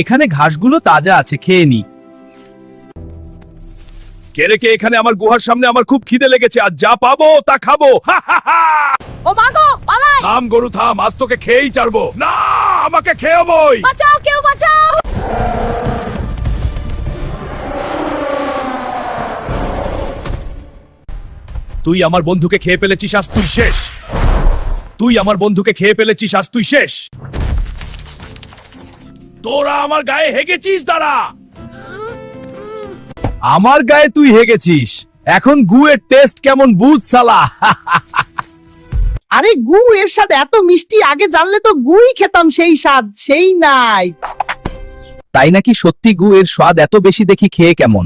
এখানে ঘাসগুলো তাজা আছে, খেয়ে নি। কে রে কে এখানে? আমার গুহার সামনে। আমার খুব খিদে লেগেছে, আর যা পাবো তা খাবো। হা, হা, হা। ও মা গো, পালাই! থাম গরু থাম, আজ তোকে খেয়েই ছাড়বো। না, আমাকে খেয়ে বই। বাঁচাও, কেউ বাঁচাও! তুই আমার বন্ধুকে খেয়ে ফেলেছিস, আজ তুই শেষ। তুই আমার বন্ধুকে খেয়ে ফেলেছিস, আজ তুই শেষ। তোরা আমার গায়ে হেগেছিস, দাঁড়া। আমার গায়ে তুই হেগেছিস, এখন গুয়ের টেস্ট কেমন বুঝ শালা। আরে গু এর স্বাদ এত মিষ্টি, আগে জানলে তো গুই খেতাম, সেই স্বাদ সেই নাই। তাই নাকি? সত্যি গু এর স্বাদ এত বেশি, দেখি খেয়ে কেমন।